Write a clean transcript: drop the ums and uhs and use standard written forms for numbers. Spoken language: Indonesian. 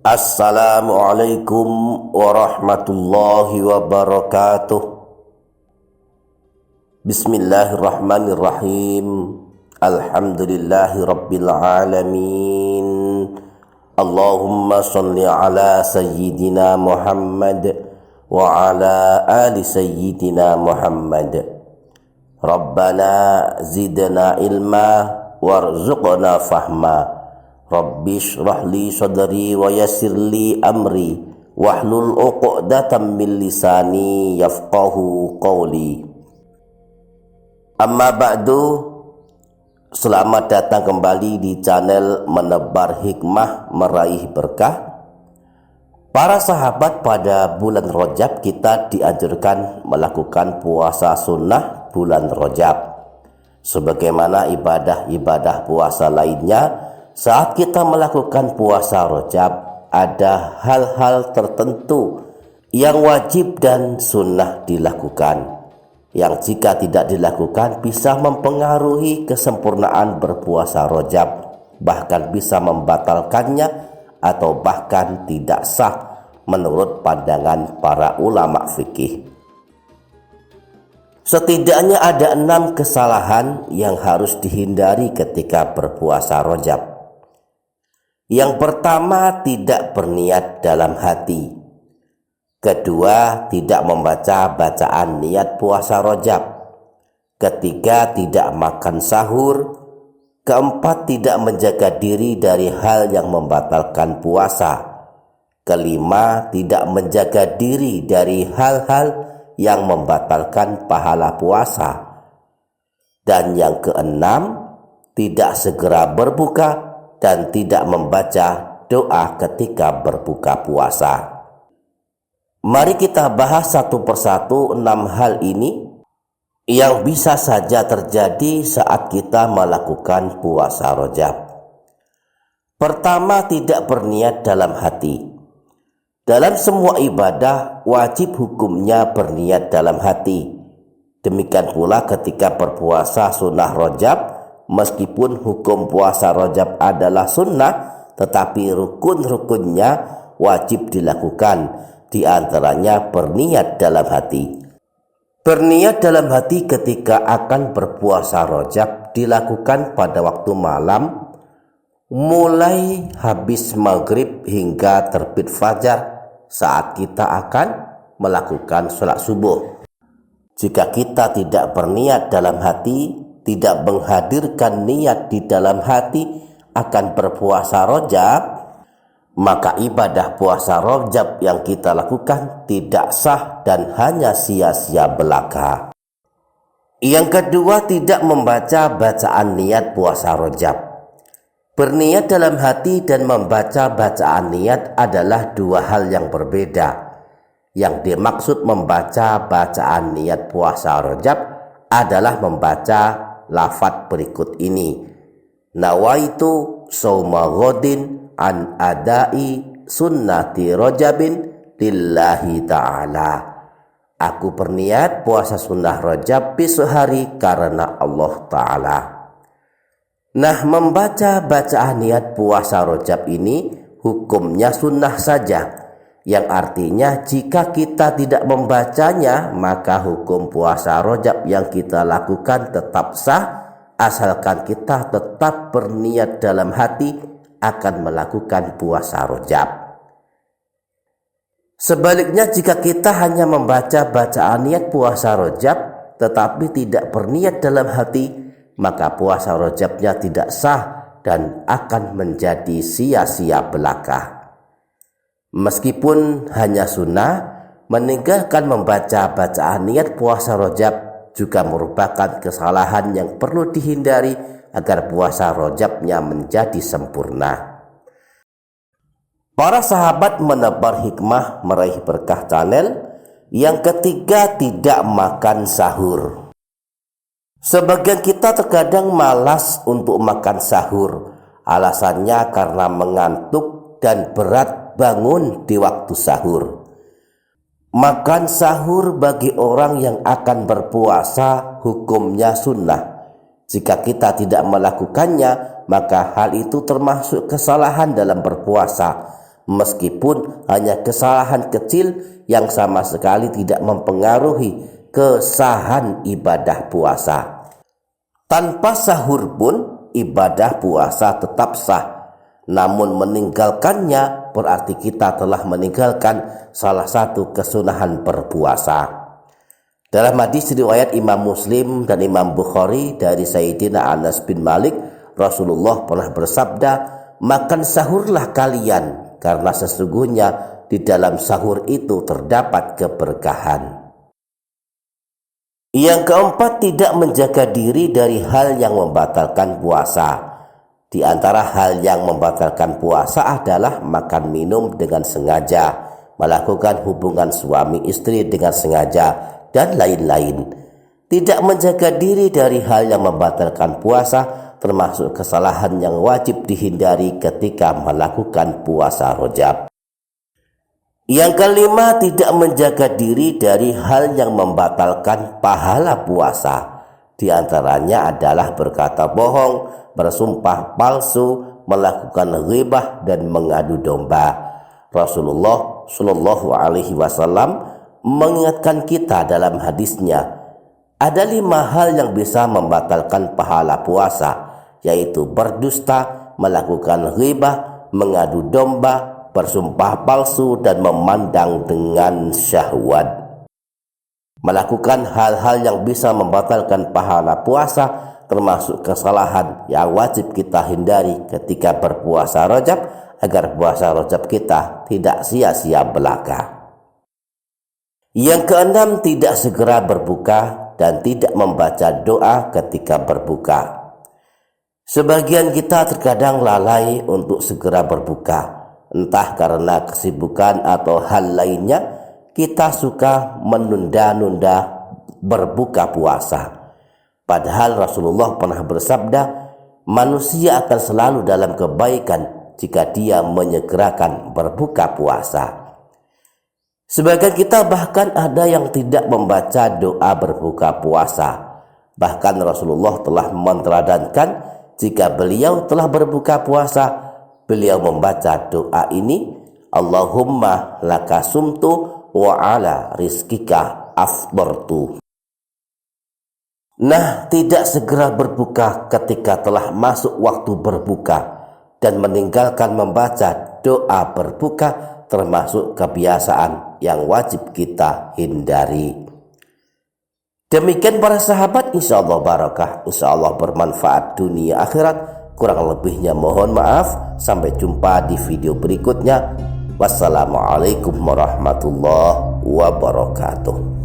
Assalamualaikum warahmatullahi wabarakatuh. Bismillahirrahmanirrahim. Alhamdulillahi rabbil alamin. Allahumma salli ala sayyidina Muhammad wa ala ali sayyidina Muhammad. Rabbana zidna ilma warzuqna fahma. Rabbi shrah li sadri wa yassir li amri wahlul 'uqdatam min lisani yafqahu qawli. Amma ba'du. Selamat datang kembali di channel Menebar Hikmah Meraih Berkah. Para sahabat, pada bulan Rajab kita dianjurkan melakukan puasa sunnah bulan Rajab. Sebagaimana ibadah-ibadah puasa lainnya, saat kita melakukan puasa Rajab, ada hal-hal tertentu yang wajib dan sunnah dilakukan, yang jika tidak dilakukan bisa mempengaruhi kesempurnaan berpuasa Rajab, bahkan bisa membatalkannya atau bahkan tidak sah menurut pandangan para ulama fikih. Setidaknya ada 6 kesalahan yang harus dihindari ketika berpuasa Rajab. Yang pertama, tidak berniat dalam hati. Kedua, tidak membaca bacaan niat puasa Rajab. Ketiga, tidak makan sahur. Keempat, tidak menjaga diri dari hal yang membatalkan puasa. Kelima, tidak menjaga diri dari hal-hal yang membatalkan pahala puasa. Dan yang keenam, tidak segera berbuka dan tidak membaca doa ketika berbuka puasa. Mari kita bahas satu persatu 6 hal ini yang bisa saja terjadi saat kita melakukan puasa Rajab. Pertama, tidak berniat dalam hati. Dalam semua ibadah wajib hukumnya berniat dalam hati. Demikian pula ketika berpuasa sunnah Rajab. Meskipun hukum puasa Rajab adalah sunnah, tetapi rukun-rukunnya wajib dilakukan. Di antaranya berniat dalam hati. Berniat dalam hati ketika akan berpuasa Rajab dilakukan pada waktu malam, mulai habis maghrib hingga terbit fajar saat kita akan melakukan sholat subuh. Jika kita tidak berniat dalam hati, tidak menghadirkan niat di dalam hati akan berpuasa Rajab, maka ibadah puasa Rajab yang kita lakukan tidak sah dan hanya sia-sia belaka. Yang kedua, tidak membaca bacaan niat puasa Rajab. Berniat dalam hati dan membaca bacaan niat adalah 2 hal yang berbeda. Yang dimaksud membaca bacaan niat puasa Rajab adalah membaca lafaz berikut ini: nawaitu shauma ghadin an adai sunnati rajabin lillahi ta'ala. Aku berniat puasa sunnah Rajab besok hari karena Allah Ta'ala. Nah, membaca bacaan niat puasa Rajab ini hukumnya sunnah saja, yang artinya jika kita tidak membacanya maka hukum puasa Rajab yang kita lakukan tetap sah, asalkan kita tetap berniat dalam hati akan melakukan puasa Rajab. Sebaliknya, jika kita hanya membaca bacaan niat puasa Rajab tetapi tidak berniat dalam hati, maka puasa Rajabnya tidak sah dan akan menjadi sia-sia belaka. Meskipun hanya sunnah, meninggalkan membaca bacaan niat puasa Rajab juga merupakan kesalahan yang perlu dihindari agar puasa Rajabnya menjadi sempurna. Para sahabat Menebar Hikmah Meraih Berkah channel, yang ketiga, tidak makan sahur. Sebagian kita terkadang malas untuk makan sahur. Alasannya karena mengantuk dan berat bangun di waktu sahur. Makan sahur bagi orang yang akan berpuasa hukumnya sunnah. Jika kita tidak melakukannya, maka hal itu termasuk kesalahan dalam berpuasa. meskipun hanya kesalahan kecil yang sama sekali tidak mempengaruhi kesahan ibadah puasa. Tanpa sahur pun ibadah puasa tetap sah, namun meninggalkannya berarti kita telah meninggalkan salah satu kesunahan berpuasa. Dalam hadis riwayat Imam Muslim dan Imam Bukhari dari Sayyidina Anas bin Malik, Rasulullah pernah bersabda, "Makan sahurlah kalian, karena sesungguhnya di dalam sahur itu terdapat keberkahan." Yang keempat, tidak menjaga diri dari hal yang membatalkan puasa. Di antara hal yang membatalkan puasa adalah makan minum dengan sengaja, melakukan hubungan suami istri dengan sengaja, dan lain-lain. Tidak menjaga diri dari hal yang membatalkan puasa termasuk kesalahan yang wajib dihindari ketika melakukan puasa Rajab. Yang kelima, tidak menjaga diri dari hal yang membatalkan pahala puasa. Di antaranya adalah berkata bohong, bersumpah palsu, melakukan ghibah, dan mengadu domba. Rasulullah Shallallahu Alaihi Wasallam mengingatkan kita dalam hadisnya, ada 5 hal yang bisa membatalkan pahala puasa, yaitu berdusta, melakukan ghibah, mengadu domba, bersumpah palsu, dan memandang dengan syahwat. Melakukan hal-hal yang bisa membatalkan pahala puasa termasuk kesalahan yang wajib kita hindari ketika berpuasa Rajab, agar puasa Rajab kita tidak sia-sia belaka. Yang keenam, tidak segera berbuka dan tidak membaca doa ketika berbuka. Sebagian kita terkadang lalai untuk segera berbuka, entah karena kesibukan atau hal lainnya. Kita suka menunda-nunda berbuka puasa. Padahal Rasulullah pernah bersabda, manusia akan selalu dalam kebaikan jika dia menyegerakan berbuka puasa. Sebagian kita bahkan ada yang tidak membaca doa berbuka puasa. Bahkan Rasulullah telah menteladankan jika beliau telah berbuka puasa, beliau membaca doa ini, Allahumma laka sumtu wa ala rizkika afdartu. Nah, tidak segera berbuka ketika telah masuk waktu berbuka dan meninggalkan membaca doa berbuka termasuk kebiasaan yang wajib kita hindari. Demikian para sahabat, insya Allah barakah, insya Allah bermanfaat dunia akhirat. Kurang lebihnya mohon maaf. Sampai jumpa di video berikutnya. Wassalamualaikum warahmatullahi wabarakatuh.